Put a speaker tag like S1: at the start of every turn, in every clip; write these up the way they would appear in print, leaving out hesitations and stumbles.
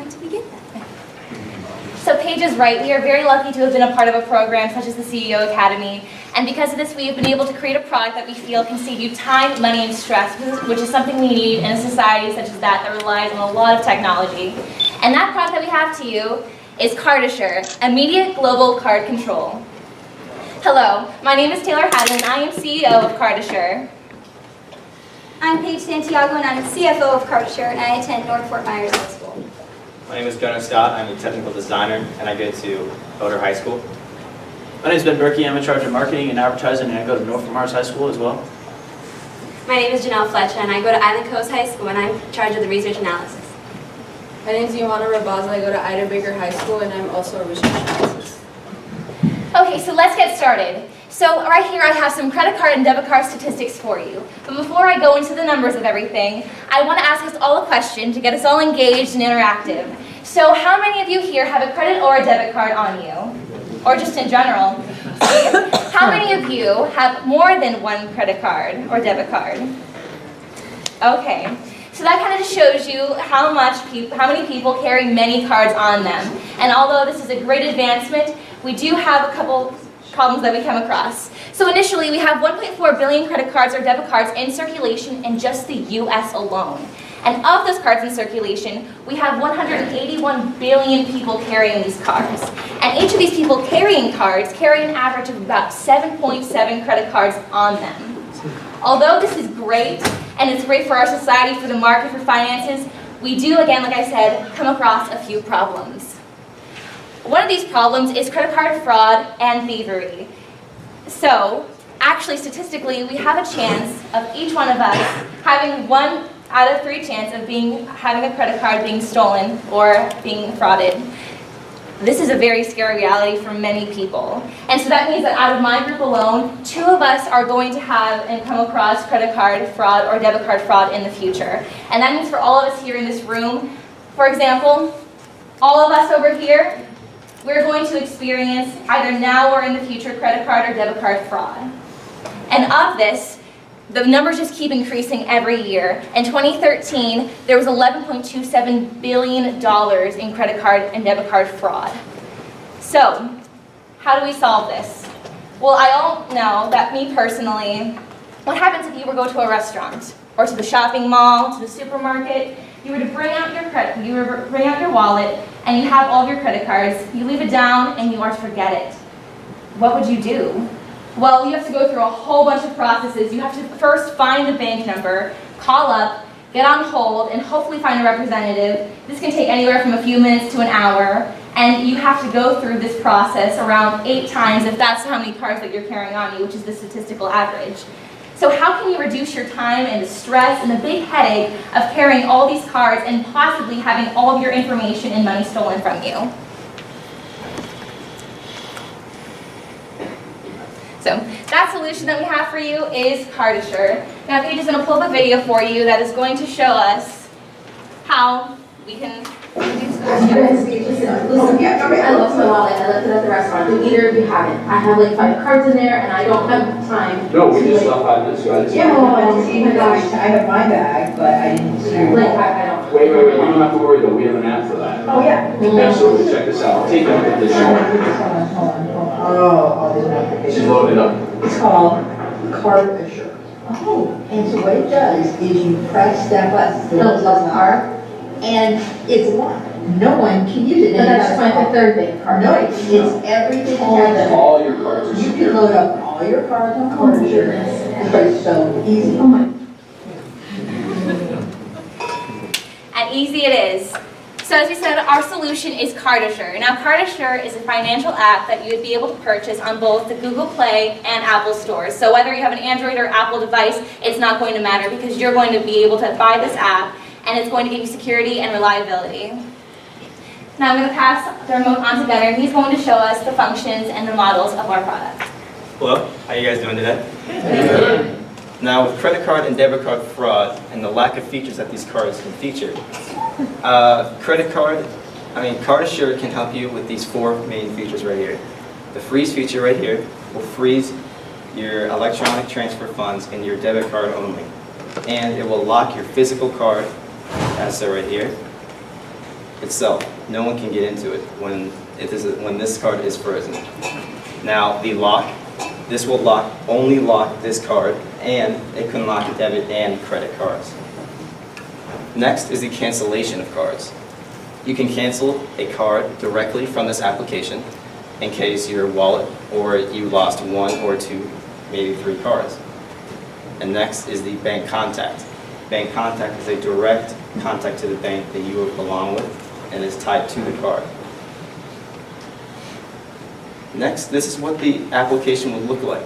S1: going to begin then.
S2: So Paige is right. We are very lucky to have been a part of a program such as the CEO Academy. And because of this, we have been able to create a product that we feel can save you time, money, and stress, which is something we need in a society such as that relies on a lot of technology. And that product that we have to you is CardAssure, Immediate Global Card Control. Hello, my name is Taylor Haddon, and I am CEO of CardAssure.
S1: I'm Paige Santiago, and I'm the CFO of CardAssure, and I attend North Fort Myers High School.
S3: My name is Jonah Scott. I'm a technical designer, and I go to Elder High School.
S4: My name is Ben Berkey. I'm in charge of marketing and advertising, and I go to North Fort Myers High School as well.
S5: My name is Janelle Fletcher, and I go to Island Coast High School, and I'm in charge of the research analysis.
S6: My name is Ioana Rabaza. I go to Ida Baker High School, and I'm also a research analysis.
S2: Okay, so let's get started. So right here I have some credit card and debit card statistics for you. But before I go into the numbers of everything, I want to ask us all a question to get us all engaged and interactive. So how many of you here have a credit or a debit card on you? Or just in general? How many of you have more than one credit card or debit card? Okay. So that kind of just shows you how many people carry many cards on them. And although this is a great advancement, we do have a couple problems that we come across. So initially, we have 1.4 billion credit cards or debit cards in circulation in just the US alone. And of those cards in circulation, we have 181 billion people carrying these cards. And each of these people carrying cards carry an average of about 7.7 credit cards on them. Although this is great, and it's great for our society, for the market, for finances, we do, again, like I said, come across a few problems. One of these problems is credit card fraud and thievery. So, actually, statistically, we have a chance of each one of us having 1 out of 3 chance of having a credit card being stolen or being frauded. This is a very scary reality for many people. And so that means that out of my group alone, 2 of us are going to have and come across credit card fraud or debit card fraud in the future. And that means for all of us here in this room, for example, all of us over here, we're going to experience either now or in the future credit card or debit card fraud. And of this, the numbers just keep increasing every year. In 2013, there was $11.27 billion in credit card and debit card fraud. So, how do we solve this? Well, I all know that me personally, what happens if you were to go to a restaurant or to the shopping mall, to the supermarket, you were to bring out your wallet, and you have all of your credit cards, you leave it down, and you are to forget it. What would you do? Well, you have to go through a whole bunch of processes. You have to first find the bank number, call up, get on hold, and hopefully find a representative. This can take anywhere from a few minutes to an hour, and you have to go through this process around 8 times if that's how many cards that you're carrying on you, which is the statistical average. So how can you reduce your time and the stress and the big headache of carrying all these cards and possibly having all of your information and money stolen from you? So that solution that we have for you is CardAssure. Now Paige is going to pull up a video for you that is going to show us how we can reduce that.
S7: I lost my wallet. I left it at the restaurant. Do either of you have it? I have like 5 cards in there, and I don't have time.
S8: No, we just left 5 minutes ago.
S7: Yeah,
S9: Oh my gosh, I have my bag, but I didn't see your
S7: like
S9: wallet.
S7: I don't.
S8: Wait, you don't have to worry though, we have an app for that.
S9: Oh, yeah.
S8: Absolutely, check this out. Take a look at this.
S9: Hold on. Oh, this application.
S8: She's loading it up.
S9: It's called CardAssure. Oh, and so what it does is you press that button, fills up the card, and it's locked. No one can use it.
S7: But that's just like the third bank card,
S9: No,
S7: right?
S9: it's everything has
S8: All your cards are
S9: You
S8: secure.
S9: can load up all your cards on CardAssure. It's so easy.
S7: Oh my.
S2: And easy it is. So as we said, our solution is CardAssure. Now CardAssure is a financial app that you would be able to purchase on both the Google Play and Apple stores. So whether you have an Android or Apple device, it's not going to matter because you're going to be able to buy this app and it's going to give you security and reliability. Now I'm going to pass the remote on to Gunnar. He's going to show us the functions and the models of our product.
S3: Hello, how you guys doing today? Now, with credit card and debit card fraud and the lack of features that these cards can feature, CardAssure can help you with these 4 main features right here. The freeze feature right here will freeze your electronic transfer funds in your debit card only. And it will lock your physical card, as so right here. itself. No one can get into it when this card is frozen. Now the lock, this will only lock this card, and it can lock debit and credit cards. Next is the cancellation of cards. You can cancel a card directly from this application in case your wallet or you lost 1 or 2, maybe 3 cards. And next is the bank contact. Bank contact is a direct contact to the bank that you belong with and is tied to the card. Next, this is what the application would look like.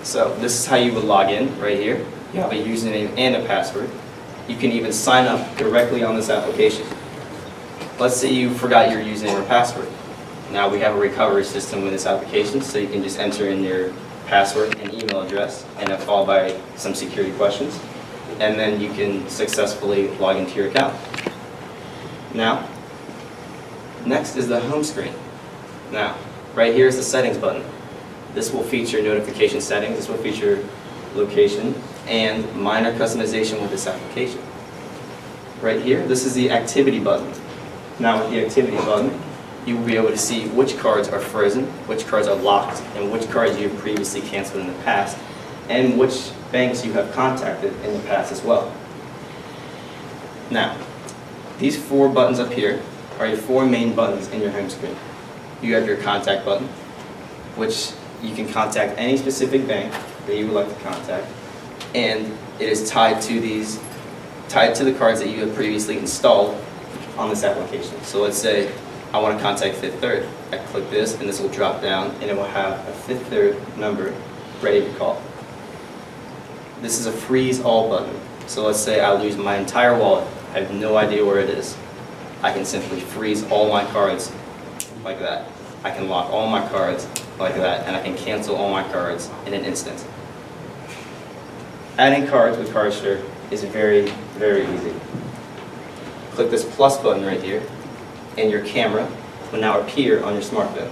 S3: So this is how you would log in right here. You have a username and a password. You can even sign up directly on this application. Let's say you forgot your username or password. Now we have a recovery system with this application, so you can just enter in your password and email address, and then followed by some security questions, and then you can successfully log into your account. Now, next is the home screen. Now, right here is the settings button. This will feature notification settings, this will feature location, and minor customization with this application. Right here, this is the activity button. Now with the activity button, you will be able to see which cards are frozen, which cards are locked, and which cards you have previously canceled in the past, and which banks you have contacted in the past as well. Now, these 4 buttons up here are your 4 main buttons in your home screen. You have your contact button, which you can contact any specific bank that you would like to contact, and it is tied to the cards that you have previously installed on this application. So let's say I want to contact Fifth Third. I click this, and this will drop down, and it will have a Fifth Third number ready to call. This is a freeze all button. So let's say I lose my entire wallet. I have no idea where it is. I can simply freeze all my cards like that. I can lock all my cards like that, and I can cancel all my cards in an instant. Adding cards with CardShare is very, very easy. Click this plus button right here, and your camera will now appear on your smartphone.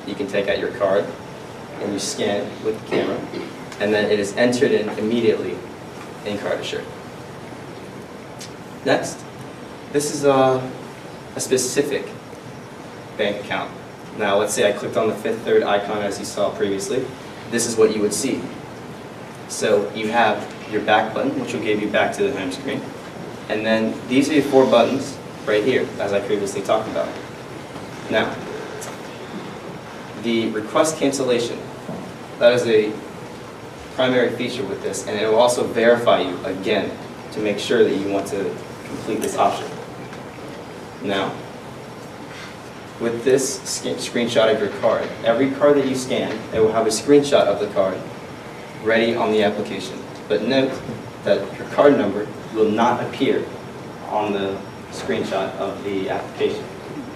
S3: You can take out your card, and you scan it with the camera, and then it is entered in immediately in CardShare. Next, this is a specific bank account. Now let's say I clicked on the Fifth Third icon as you saw previously. This is what you would see. So you have your back button, which will give you back to the home screen. And then these are your 4 buttons right here, as I previously talked about. Now, the request cancellation, that is a primary feature with this, and it will also verify you again to make sure that you want to complete this option. Now, with this screenshot of your card, every card that you scan, it will have a screenshot of the card ready on the application. But note that your card number will not appear on the screenshot of the application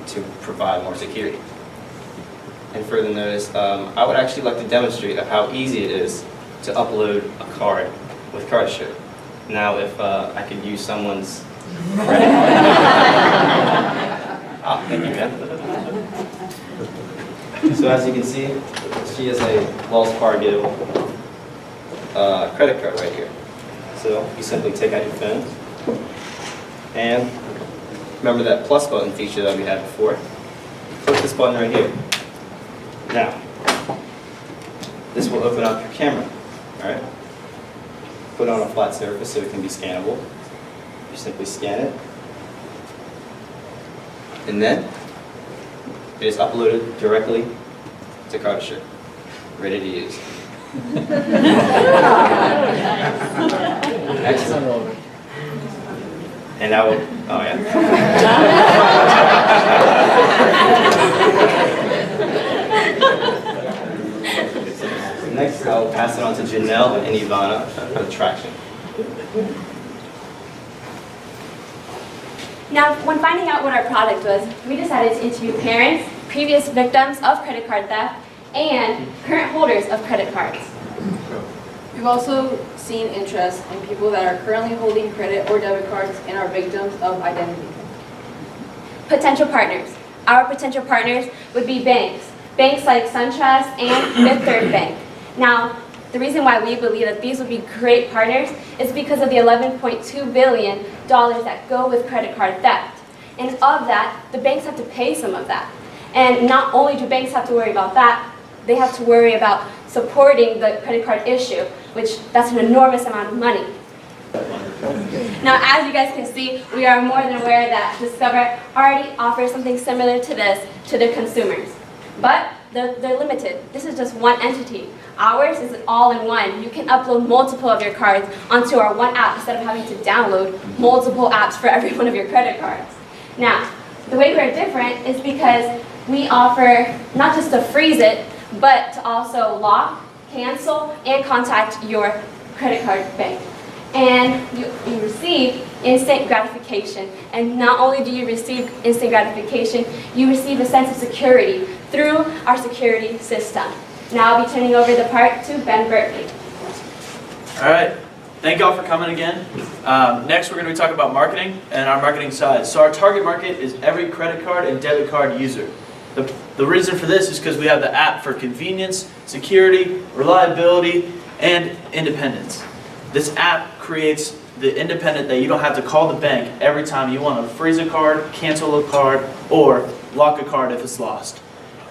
S3: to provide more security. And further notice, I would actually like to demonstrate of how easy it is to upload a card with CardShare. Now, if I could use someone's credit card. Thank you, man. So as you can see, she has a Wells Fargo credit card right here. So you simply take out your phone, and remember that plus button feature that we had before. Click this button right here. Now, this will open up your camera. All right. Put it on a flat surface so it can be scannable. You simply scan it, and then it is uploaded directly to CardShare, ready to use. Excellent. And I will, oh yeah. Next, I'll pass it on to Janelle and Ivana for traction.
S5: Now, when finding out what our product was, we decided to interview parents, previous victims of credit card theft, and current holders of credit cards.
S6: We've also seen interest in people that are currently holding credit or debit cards and are victims of identity.
S5: Potential partners. Our potential partners would be banks. Banks like SunTrust and Fifth Third Bank. Now, the reason why we believe that these would be great partners is because of the $11.2 billion that go with credit card theft. And of that, the banks have to pay some of that. And not only do banks have to worry about that, they have to worry about supporting the credit card issue, which that's an enormous amount of money. Now, as you guys can see, we are more than aware that Discover already offers something similar to this to their consumers. But they're limited. This is just one entity. Ours is an all-in-one. You can upload multiple of your cards onto our one app instead of having to download multiple apps for every one of your credit cards. Now, the way we're different is because we offer not just to freeze it, but to also lock, cancel, and contact your credit card bank. And you receive instant gratification. And not only do you receive instant gratification, you receive a sense of security through our security system. Now I'll be turning over the part to Ben Berkeley.
S4: All right. Thank y'all for coming again. Next, we're going to be talking about marketing and our marketing side. So our target market is every credit card and debit card user. The reason for this is because we have the app for convenience, security, reliability, and independence. This app creates the independent that you don't have to call the bank every time you want to freeze a card, cancel a card, or lock a card if it's lost.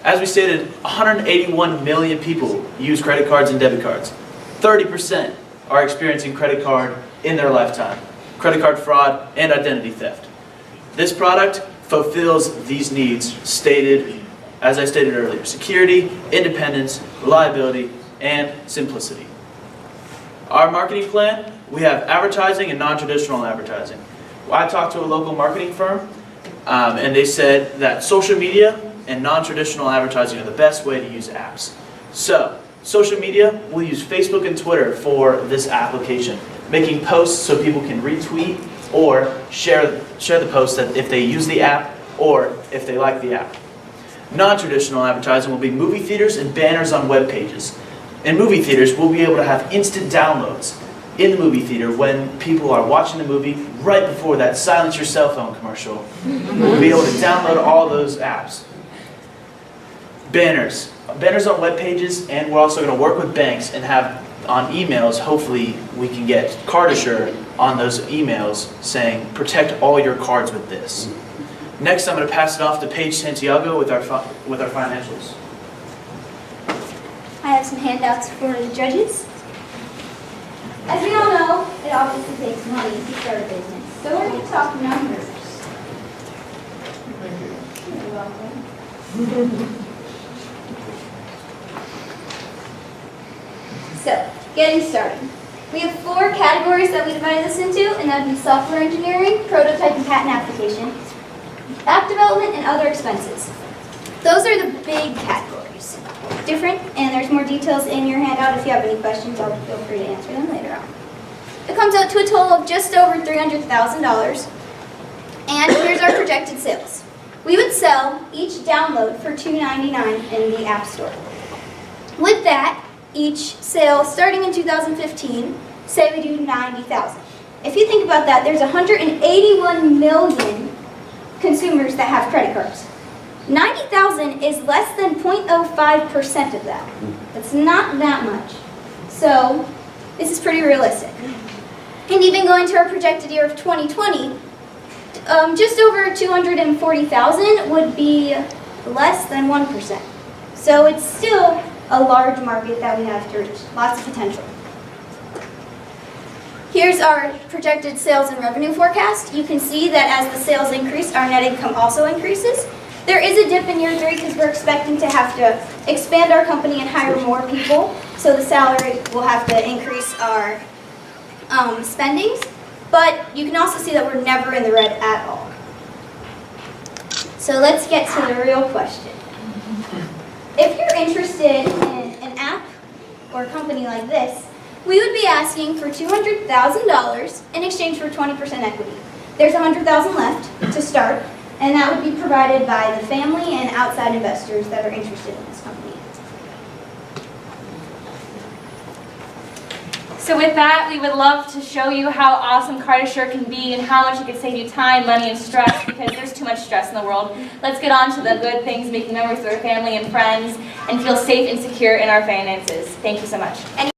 S4: As we stated, 181 million people use credit cards and debit cards. 30% are experiencing credit card in their lifetime, credit card fraud, and identity theft. This product fulfills these needs as I stated earlier: security, independence, reliability, and simplicity. Our marketing plan, we have advertising and non-traditional advertising. I talked to a local marketing firm, and they said that social media and non-traditional advertising are the best way to use apps. So, social media, we'll use Facebook and Twitter for this application, making posts so people can retweet or share the post that if they use the app or if they like the app. Non-traditional advertising will be movie theaters and banners on web pages. In movie theaters, we'll be able to have instant downloads in the movie theater when people are watching the movie right before that silence your cell phone commercial. We'll be able to download all those apps. Banners on web pages, and we're also going to work with banks and have on emails, hopefully we can get CardAssure on those emails saying protect all your cards with this. Next, I'm going to pass it off to Paige Santiago with our financials.
S1: I have some handouts for the judges. As we all know, it obviously takes money to start a business. So we're going to talk numbers. You're welcome. So, getting started. We have 4 categories that we divided this into, and that would be software engineering, prototype and patent application, app development, and other expenses. Those are the big categories. Different, and there's more details in your handout. If you have any questions, I'll feel free to answer them later on. It comes out to a total of just over $300,000. And here's our projected sales. We would sell each download for $2.99 in the App Store. With that, each sale starting in 2015, say we do 90,000. If you think about that, there's 181 million consumers that have credit cards. 90,000 is less than 0.05% of that. That's not that much. So this is pretty realistic. And even going to our projected year of 2020, just over 240,000 would be less than 1%. So it's still a large market that we have to reach. Lots of potential. Here's our projected sales and revenue forecast. You can see that as the sales increase, our net income also increases. There is a dip in year 3 because we're expecting to have to expand our company and hire more people. So the salary will have to increase our spendings. But you can also see that we're never in the red at all. So let's get to the real question. If you're interested in an app or a company like this, we would be asking for $200,000 in exchange for 20% equity. There's $100,000 left to start, and that would be provided by the family and outside investors that are interested in this company.
S2: So with that, we would love to show you how awesome CardAssure can be and how much it could save you time, money, and stress, because there's too much stress in the world. Let's get on to the good things, making memories with our family and friends, and feel safe and secure in our finances. Thank you so much.